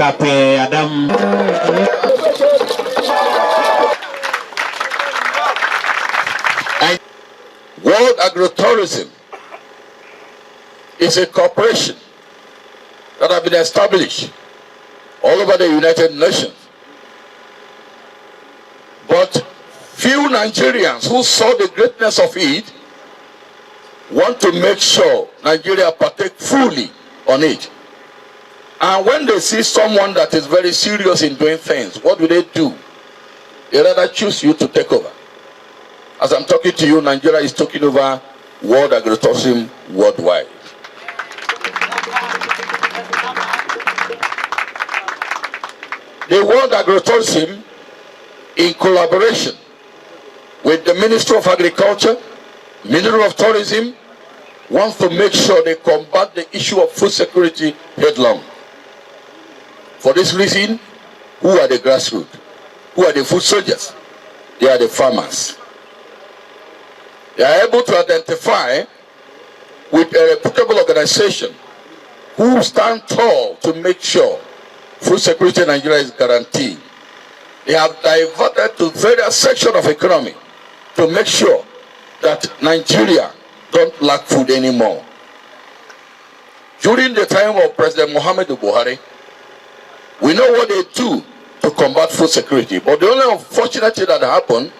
Kape Adam. World Agritourism is a corporation that has been established all over the United Nations. But few Nigerians who saw the greatness of it want to make sure Nigeria partake fully on it. And when they see someone that is very serious in doing things, what do? They rather choose you to take over. As I'm talking to you, Nigeria is taking over World Agritourism worldwide. The World Agritourism, in collaboration with the Ministry of Agriculture, Ministry of Tourism, wants to make sure they combat the issue of food security headlong. For this reason, who are the grassroots? Who are the food soldiers? They are the farmers. They are able to identify with a reputable organization who stand tall to make sure food security in Nigeria is guaranteed. They have diverted to various sections of economy to make sure that Nigeria don't lack food anymore. During the time of President Muhammadu Buhari, we know what they do to combat food security. But the only unfortunate thing that happened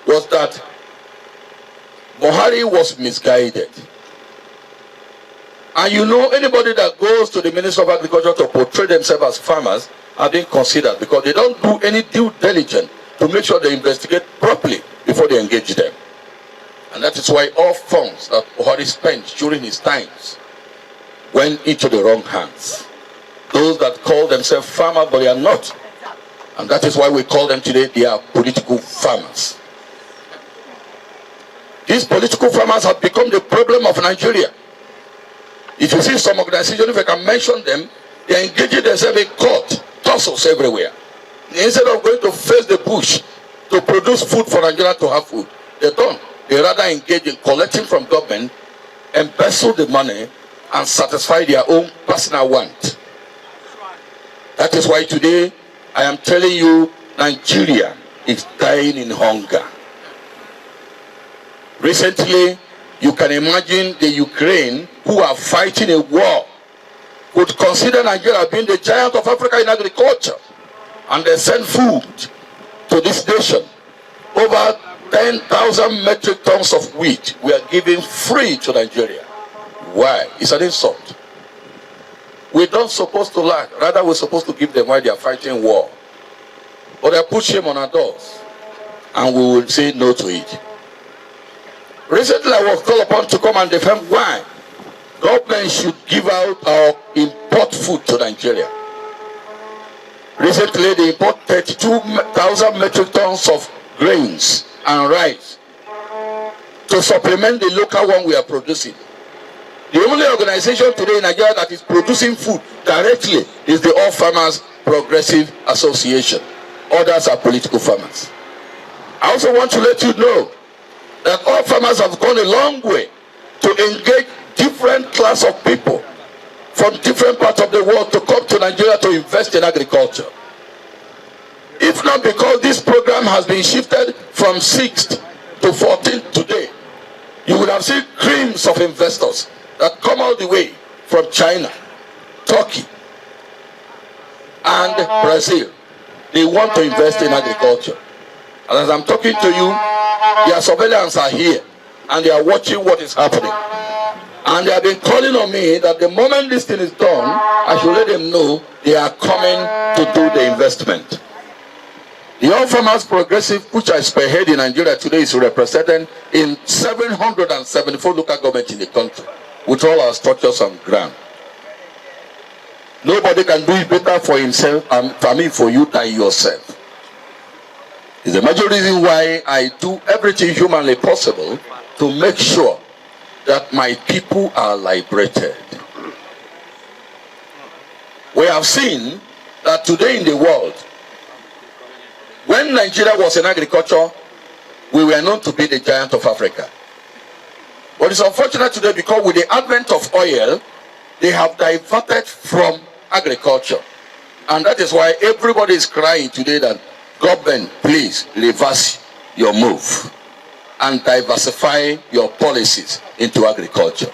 was that Buhari was misguided. And you know, anybody that goes to the Ministry of Agriculture to portray themselves as farmers are being considered because they don't do any due diligence to make sure they investigate properly before they engage them. And that is why all funds that Buhari spent during his times went into the wrong hands. Those that call themselves farmers, but they are not. And that is why we call them today, they are political farmers. These political farmers have become the problem of Nigeria. If you see some organizations, if I can mention them, they are engaging themselves in court, tussles everywhere. Instead of going to face the bush to produce food for Nigeria to have food, they don't. They rather engage in collecting from government, embezzle the money, and satisfy their own personal want. That is why today I am telling you, Nigeria is dying in hunger. Recently, you can imagine the Ukraine, who are fighting a war, would consider Nigeria being the giant of Africa in agriculture. And they send food to this nation. Over 10,000 metric tons of wheat we are giving free to Nigeria. Why? It's an insult. We're not supposed to lack. Rather, we're supposed to give them while they are fighting war. But they put shame on our doors. And we will say no to it. Recently, I was called upon to come and defend why government should give out our import food to Nigeria. Recently, they import 32,000 metric tons of grains and rice to supplement the local one we are producing. The only organization today in Nigeria that is producing food directly is the All Farmers Progressive Association. Others are political farmers. I also want to let you know that all farmers have gone a long way to engage different class of people from different parts of the world to come to Nigeria to invest in agriculture. If not because this program has been shifted from 6th to 14th today, you would have seen creams of investors that come all the way from China, Turkey, and Brazil. They want to invest in agriculture. And as I'm talking to you, their surveillance are here and they are watching what is happening. And they have been calling on me that the moment this thing is done, I should let them know they are coming to do the investment. The All Farmers Progressive, which I spearhead in Nigeria today, is represented in 774 local governments in the country with all our structures on ground. Nobody can do it better for himself and for you than yourself. It's the major reason why I do everything humanly possible to make sure that my people are liberated. We have seen that today in the world, when Nigeria was in agriculture, we were known to be the giant of Africa. But it's unfortunate today because with the advent of oil, they have diverted from agriculture. And that is why everybody is crying today that government, please reverse your move and diversify your policies into agriculture.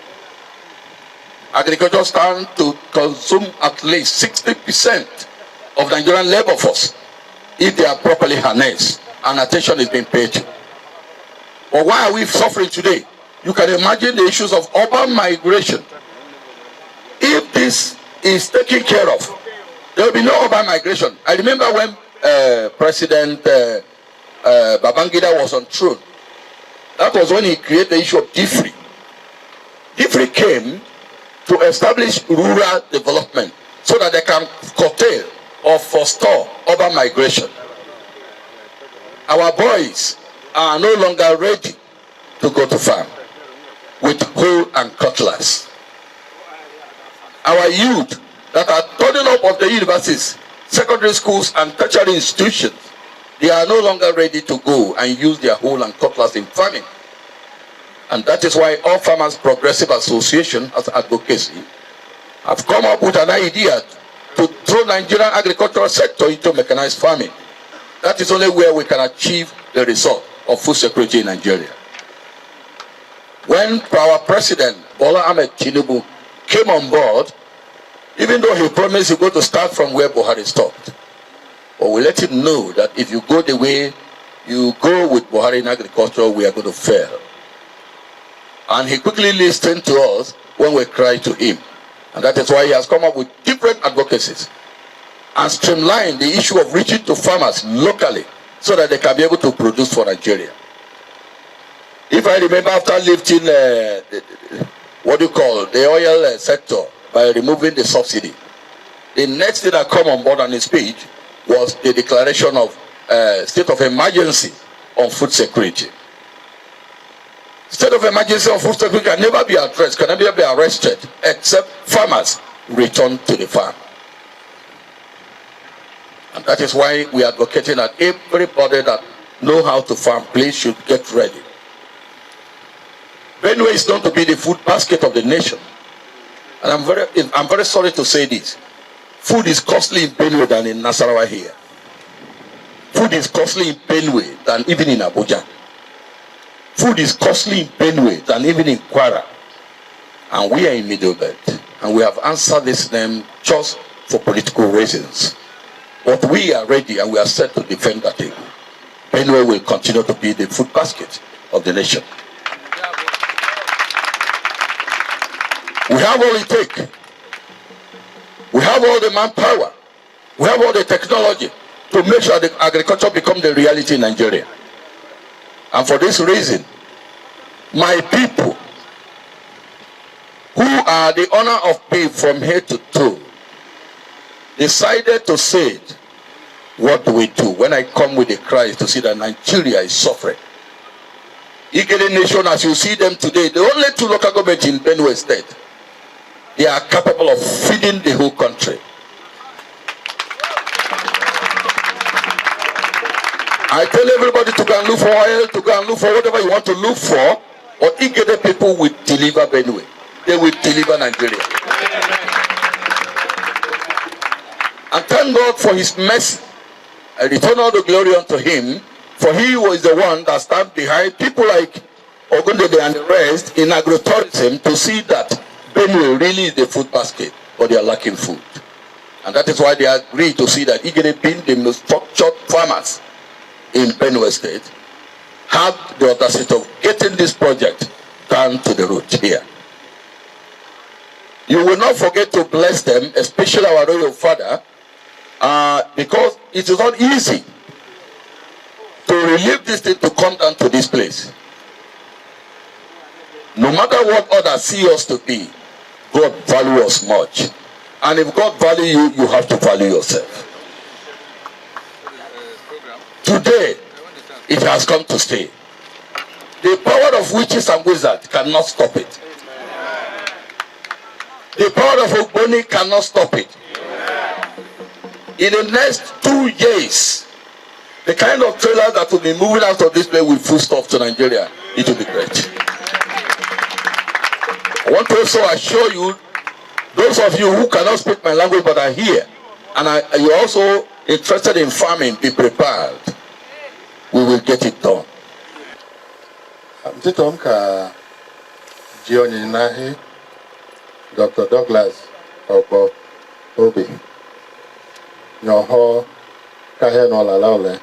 Agriculture stands to consume at least 60% of Nigerian labor force if they are properly harnessed and attention is being paid to. But why are we suffering today? You can imagine the issues of urban migration. If this is taken care of, there will be no urban migration. I remember when President Babangida was on throne. That was when he created the issue of DFRI. DFRI came to establish rural development so that they can curtail or forestall urban migration. Our boys are no longer ready to go to farm with hoe and cutlass. Our youth that are turning up of the universities, secondary schools and tertiary institutions, they are no longer ready to go and use their hoe and cutlass in farming. And that is why All Farmers Progressive Association as advocacy have come up with an idea to throw Nigerian agricultural sector into mechanized farming. That is only where we can achieve the result of food security in Nigeria. When our president, Bola Ahmed Tinubu, came on board, even though he promised he was going to start from where Buhari stopped, but we let him know that if you go the way you go with Buhari in agriculture, we are going to fail. And he quickly listened to us when we cried to him. And that is why he has come up with different advocacies and streamlined the issue of reaching to farmers locally so that they can be able to produce for Nigeria. If I remember, after lifting the oil sector by removing the subsidy, the next thing that came on board on his speech was the declaration of state of emergency on food security. State of emergency on food security can never be addressed, can never be arrested, except farmers return to the farm. And that is why we are advocating that everybody that knows how to farm, please should get ready. Benue is known to be the food basket of the nation. And I'm very sorry to say this. Food is costly in Benue than in Nasarawa here. Food is costly in Benue than even in Abuja. Food is costly in Benue than even in Kwara. And we are in Middle Belt. And we have answered this name just for political reasons. But we are ready and we are set to defend that table. Benue will continue to be the food basket of the nation. We have all it takes. We have all the manpower. We have all the technology to make sure that agriculture becomes the reality in Nigeria. And for this reason, my people, who are the owner of beef from head to toe, decided to say, what do we do when I come with a cry to see that Nigeria is suffering? Igede Nation, as you see them today, the only two local governments in Benue State, they are capable of feeding the whole country. I tell everybody to go and look for oil, to go and look for whatever you want to look for, but Igede people will deliver Benue. They will deliver Nigeria. And thank God for his mercy. I return all the glory unto him, for he was the one that stand behind people like Ogundede and the rest in agritourism to see that Benue really is the food basket, but they are lacking food. And that is why they agreed to see that Igede, being the most structured farmers in Benue State, have the audacity of getting this project down to the root here. You will not forget to bless them, especially our royal father, because it is not easy to relieve this thing to come down to this place. No matter what others see us to be, God value us much. And if God value you, you have to value yourself. Today, it has come to stay. The power of witches and wizards cannot stop it. The power of Ogbo cannot stop it. In the next 2 years, the kind of trailers that will be moving out of this place with food stuff to Nigeria, it will be great. I want to also assure you, those of you who cannot speak my language but are here, and you're also interested in farming, be prepared. We will get it done. Mtitom ka jioni nahi Dr. Douglas Ogbo Obi nyoho kahe no la laule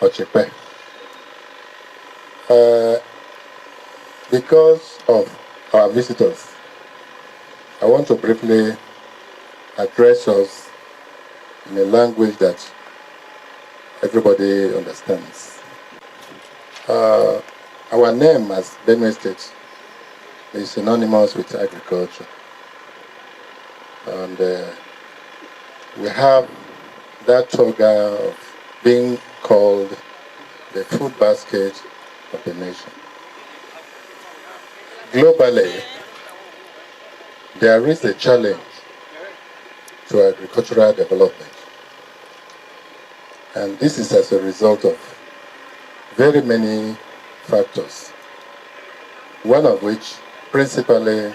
ochipe. Because of our visitors, I want to briefly address us in a language that everybody understands. Our name as Benue State is synonymous with agriculture. And we have that toga of being called the food basket of the nation. Globally, there is a challenge to agricultural development. And this is as a result of very many factors, one of which principally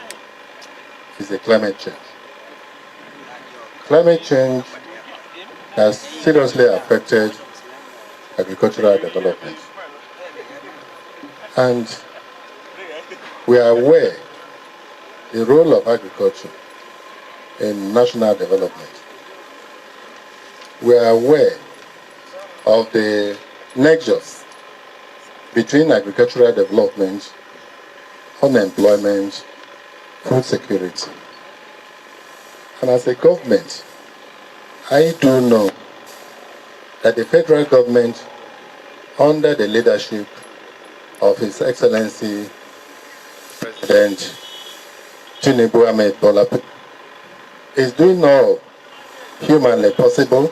is the climate change. Climate change has seriously affected agricultural development. And we are aware the role of agriculture in national development. We are aware of the nexus between agricultural development, unemployment, food security. And as a government, I do know that the federal government, under the leadership of His Excellency President Tinubu Ahmed Bola, is doing all humanly possible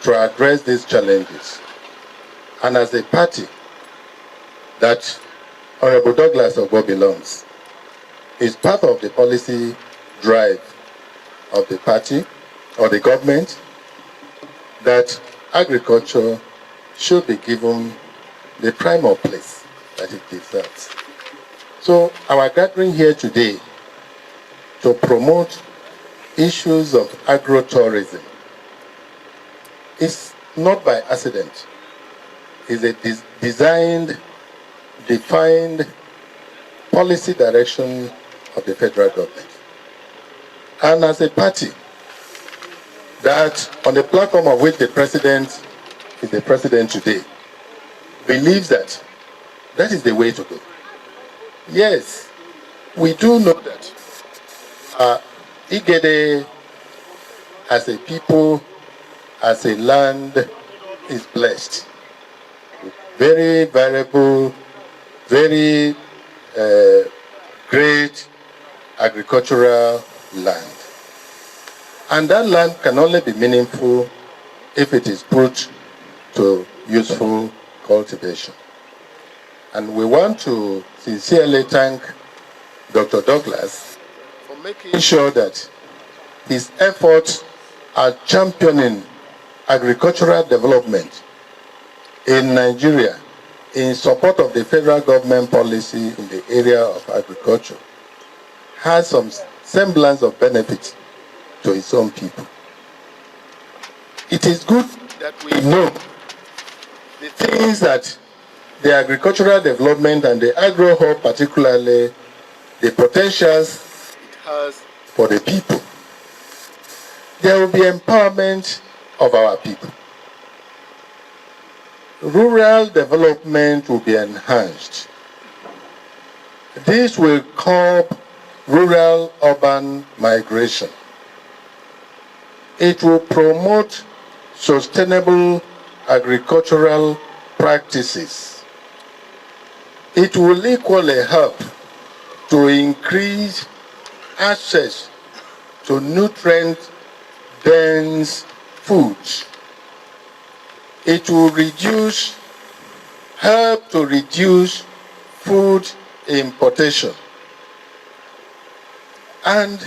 to address these challenges. And as a party that Honorable Douglas Ogbo belongs, is part of the policy drive of the party or the government that agriculture should be given the prime of place that it deserves. So our gathering here today to promote issues of agritourism is not by accident. It's a designed, defined policy direction of the federal government. And as a party that, on the platform of which the president is the president today, believes that that is the way to go. Yes, we do know that Igede as a people, as a land, is blessed. Very variable, very great agricultural land. And that land can only be meaningful if it is put to useful cultivation. And we want to sincerely thank Dr. Douglas for making sure that his efforts at championing agricultural development in Nigeria in support of the federal government policy in the area of agriculture has some semblance of benefit to its own people. It is good that we know the things that the agricultural development and the agro hub, particularly the potentials it has for the people. There will be empowerment of our people. Rural development will be enhanced. This will curb rural-urban migration. It will promote sustainable agricultural practices. It will equally help to increase access to nutrient-dense foods. It will help to reduce food importation. And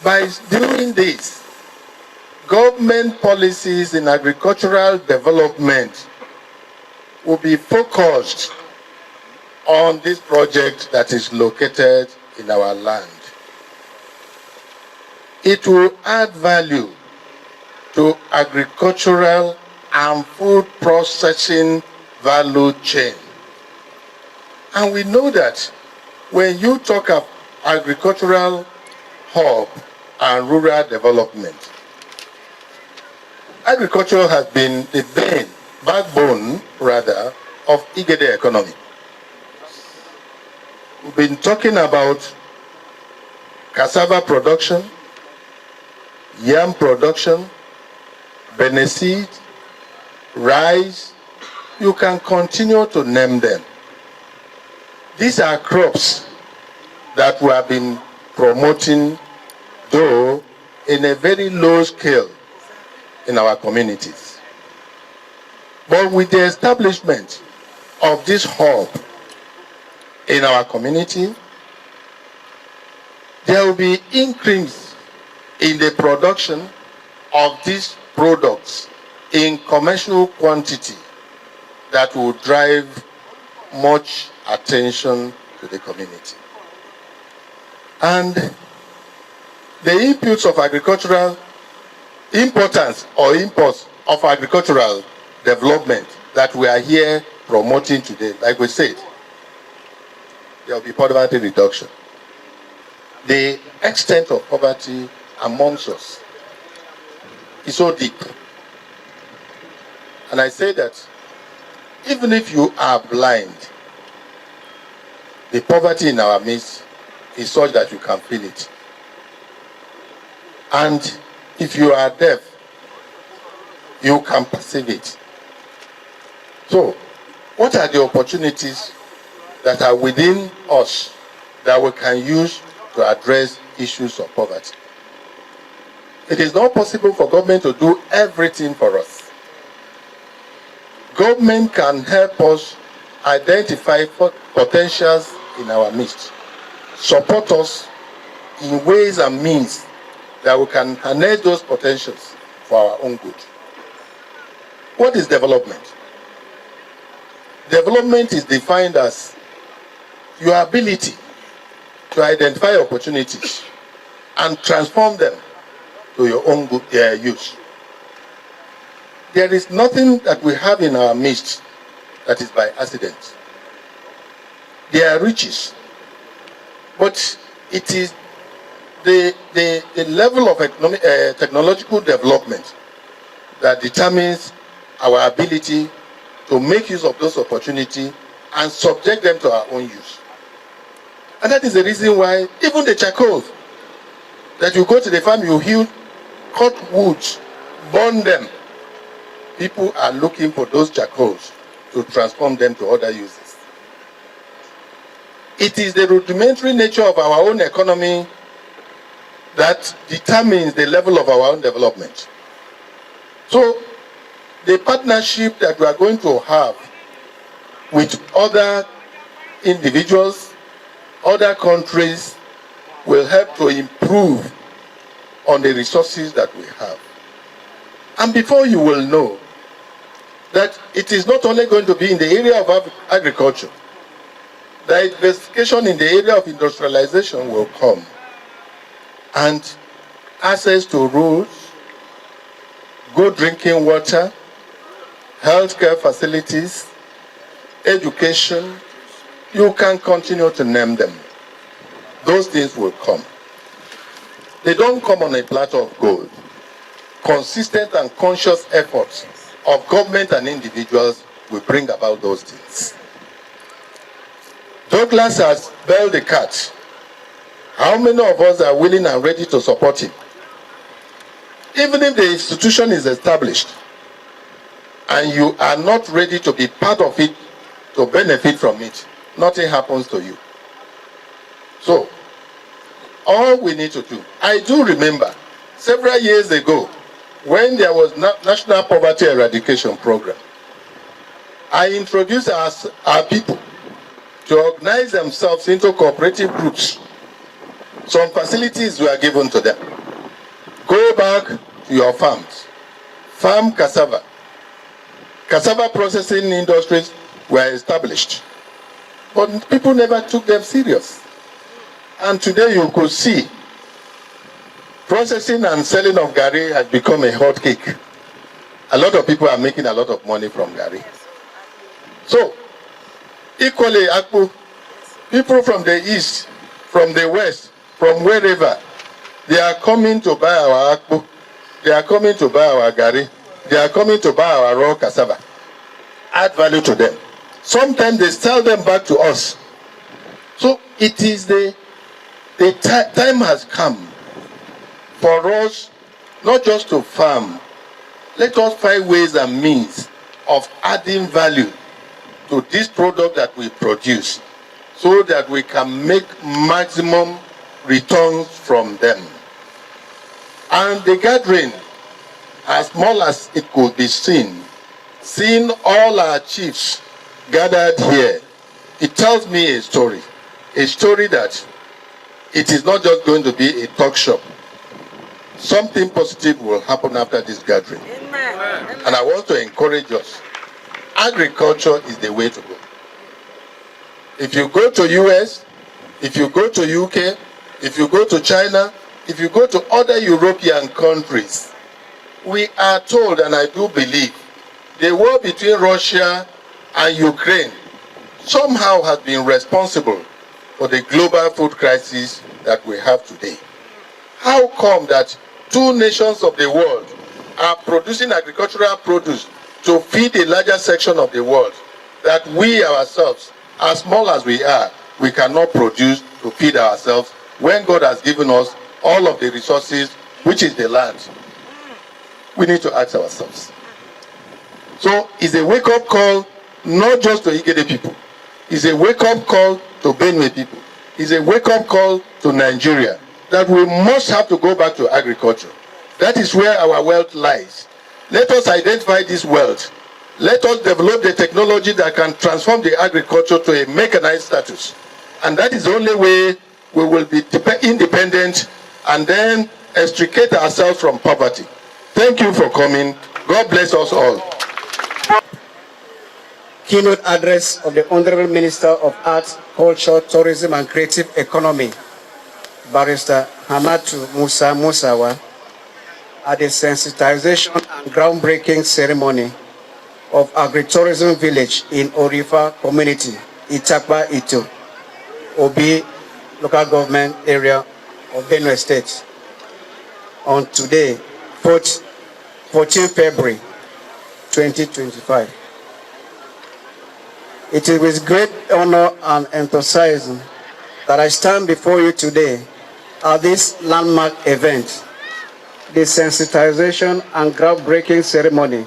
by doing this, government policies in agricultural development will be focused on this project that is located in our land. It will add value to agricultural and food processing value chain. And we know that when you talk of agricultural hub and rural development, agriculture has been the backbone rather, of Igede economy. We've been talking about cassava production, yam production, seed, rice. You can continue to name them. These are crops that we have been promoting, though in a very low scale in our communities. But with the establishment of this hub in our community, there will be increase in the production of these products in commercial quantity that will drive much attention to the community. And the inputs of agricultural importance or imports of agricultural development that we are here promoting today, like we said, there will be poverty reduction. The extent of poverty amongst us is so deep. And I say that even if you are blind, the poverty in our midst is such that you can feel it. And if you are deaf, you can perceive it. So, what are the opportunities that are within us that we can use to address issues of poverty? It is not possible for government to do everything for us. Government can help us identify potentials in our midst, support us in ways and means that we can harness those potentials for our own good. What is development? Development is defined as your ability to identify opportunities and transform them to your own good, use. There is nothing that we have in our midst that is by accident. There are riches, but it is the level of technological development that determines our ability to make use of those opportunities and subject them to our own use. And that is the reason why even the charcoal that you go to the farm, you heal, cut woods, burn them. People are looking for those charcoals to transform them to other uses. It is the rudimentary nature of our own economy that determines the level of our own development. So, the partnership that we are going to have with other individuals, other countries, will help to improve on the resources that we have. And before you will know that it is not only going to be in the area of agriculture, the diversification in the area of industrialization will come. And access to roads, good drinking water, healthcare facilities, education, you can continue to name them. Those things will come. They don't come on a platter of gold. Consistent and conscious efforts of government and individuals will bring about those things. Douglas has bailed the cat. How many of us are willing and ready to support him? Even if the institution is established and you are not ready to be part of it, to benefit from it, nothing happens to you. So, all we need to do, I do remember several years ago when there was National Poverty Eradication Program, I introduced our people to organize themselves into cooperative groups. Some facilities were given to them. Go back to your farms, farm cassava. Cassava processing industries were established, but people never took them serious. And today you could see Processing and selling of Gari has become a hot cake. A lot of people are making a lot of money from Gari. So, equally, Akpu, people from the east, from the west, from wherever, they are coming to buy our Akpu. They are coming to buy our Gari. They are coming to buy our raw cassava. Add value to them. Sometimes they sell them back to us. So it is the time has come for us not just to farm. Let us find ways and means of adding value to this product that we produce so that we can make maximum returns from them. And the gathering, as small as it could be seen, seeing all our chiefs gathered here, it tells me a story that it is not just going to be a talk shop. Something positive will happen after this gathering. Amen. And I want to encourage us. Agriculture is the way to go. If you go to US, if you go to UK, if you go to China, if you go to other European countries, we are told, and I do believe, the war between Russia and Ukraine somehow has been responsible for the global food crisis that we have today. How come that two nations of the world are producing agricultural produce to feed a larger section of the world that we ourselves, as small as we are, we cannot produce to feed ourselves when God has given us all of the resources, which is the land? We need to ask ourselves. So it's a wake-up call not just to Igede people. It's a wake-up call to Benue people. It's a wake-up call to Nigeria that we must have to go back to agriculture. That is where our wealth lies. Let us identify this wealth. Let us develop the technology that can transform the agriculture to a mechanized status. And that is the only way we will be independent and then extricate ourselves from poverty. Thank you for coming. God bless us all. Keynote address of the Honorable Minister of Arts, Culture, Tourism and Creative Economy, Barrister Hamatu Musa Musawa, at the sensitization and groundbreaking ceremony of Agritourism Village in Orifa Community, Itakba Ito, Obi Local Government Area of Benue State, on today, 14 February 2025. It is with great honor and enthusiasm that I stand before you today at this landmark event, the sensitization and groundbreaking ceremony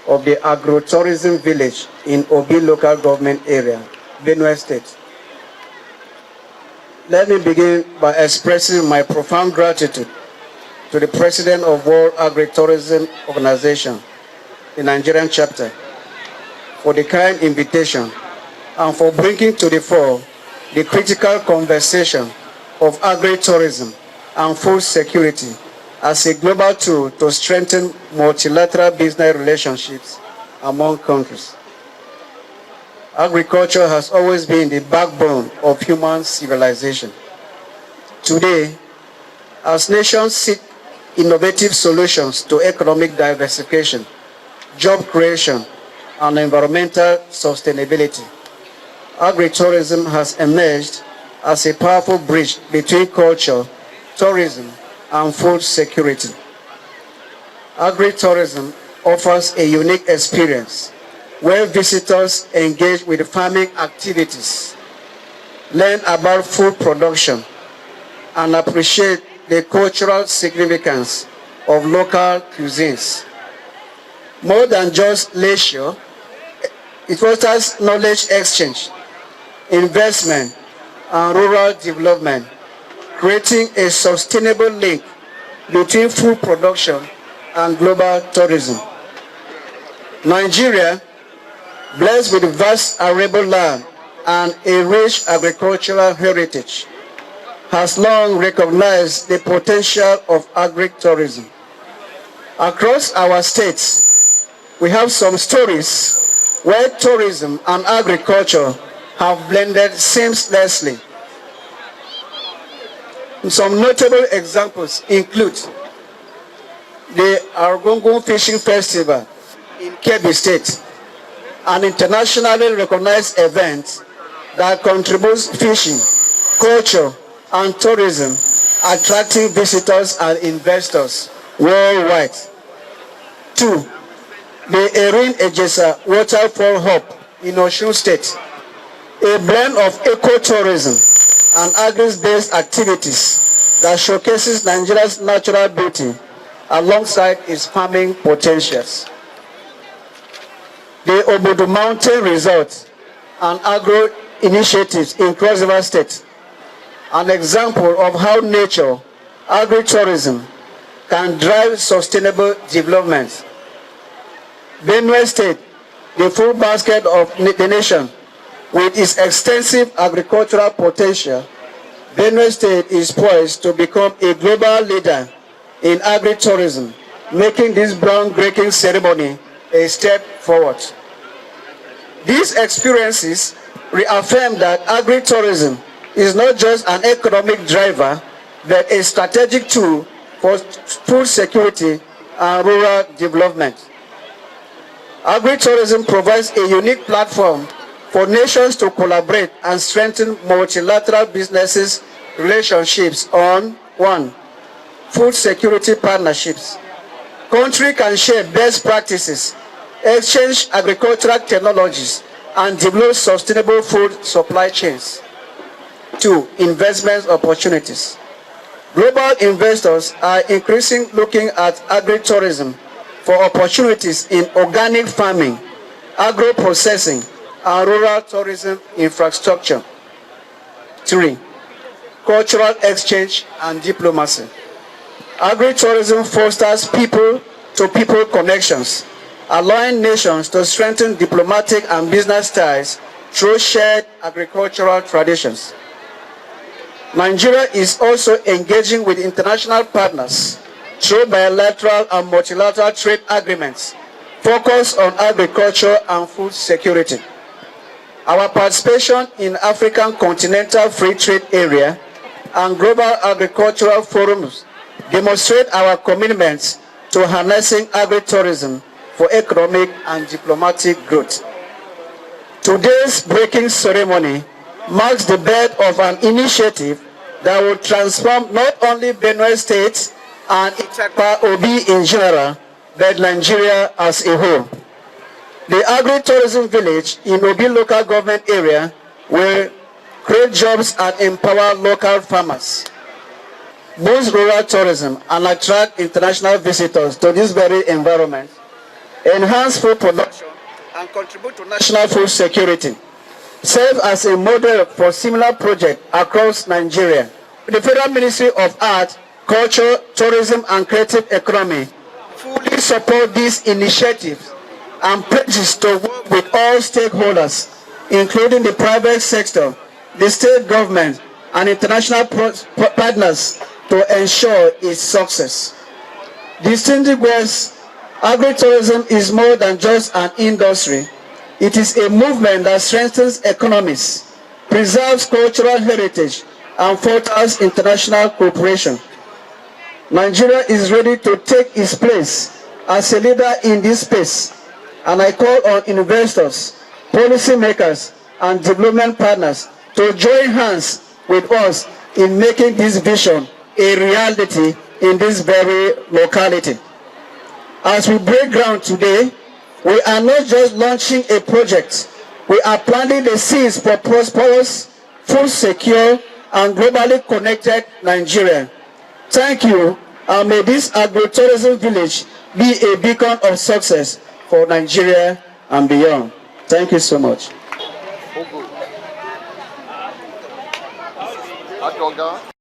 of the Agritourism Village in Obi Local Government Area, Benue State. Let me begin by expressing my profound gratitude to the President of World Agritourism Organization, the Nigerian chapter, for the kind invitation and for bringing to the fore the critical conversation of agritourism and food security as a global tool to strengthen multilateral business relationships among countries. Agriculture has always been the backbone of human civilization. Today, as nations seek innovative solutions to economic diversification, job creation, and environmental sustainability, agritourism has emerged as a powerful bridge between culture, tourism, and food security. Agritourism offers a unique experience where visitors engage with farming activities, learn about food production, and appreciate the cultural significance of local cuisines. More than just leisure, it fosters knowledge exchange, investment, and rural development, creating a sustainable link between food production and global tourism. Nigeria, blessed with vast arable land and a rich agricultural heritage, has long recognized the potential of agritourism. Across our states, we have some stories where tourism and agriculture have blended seamlessly. Some notable examples include the Argungun Fishing Festival in Kebbi State, an internationally recognized event that contributes fishing, culture, and tourism, attracting visitors and investors worldwide. 2. The Erin Ejesa Waterfall Hub in Osun State, a blend of ecotourism and agri-based activities that showcases Nigeria's natural beauty alongside its farming potentials. The Ogbo Mountain Resort and agro initiatives in Cross River State, an example of how nature, agritourism can drive sustainable development. Benue State, the food basket of the nation, with its extensive agricultural potential, Benue State is poised to become a global leader in agritourism, making this groundbreaking ceremony a step forward. These experiences reaffirm that agritourism is not just an economic driver, but a strategic tool for food security and rural development. Agritourism provides a unique platform for nations to collaborate and strengthen multilateral business relationships on 1. Food security partnerships. Countries can share best practices, exchange agricultural technologies, and develop sustainable food supply chains. 2. Investment opportunities. Global investors are increasingly looking at agritourism for opportunities in organic farming, agro-processing, and rural tourism infrastructure. 3. Cultural exchange and diplomacy. Agritourism fosters people-to-people connections, allowing nations to strengthen diplomatic and business ties through shared agricultural traditions. Nigeria is also engaging with international partners through bilateral and multilateral trade agreements focused on agriculture and food security. Our participation in African Continental Free Trade Area and global agricultural forums demonstrate our commitments to harnessing agritourism for economic and diplomatic growth. Today's breaking ceremony marks the birth of an initiative that will transform not only Benue State and Itakpa Obi in general, but Nigeria as a whole. The agritourism village in Obi local government area will create jobs and empower local farmers, boost rural tourism and attract international visitors to this very environment, enhance food production and contribute to national food security, serve as a model for similar projects across Nigeria. The Federal Ministry of Art, Culture, Tourism and Creative Economy fully support these initiatives and pledges to work with all stakeholders, including the private sector, the state government, and international partners to ensure its success. Distinguished guests, agritourism is more than just an industry. It is a movement that strengthens economies, preserves cultural heritage, and fosters international cooperation. Nigeria is ready to take its place as a leader in this space, and I call on investors, policymakers, and development partners to join hands with us in making this vision a reality in this very locality. As we break ground today, we are not just launching a project, we are planting the seeds for prosperous, food secure, and globally connected Nigeria. Thank you, and may this agritourism village be a beacon of success for Nigeria and beyond. Thank you so much. Ogbo.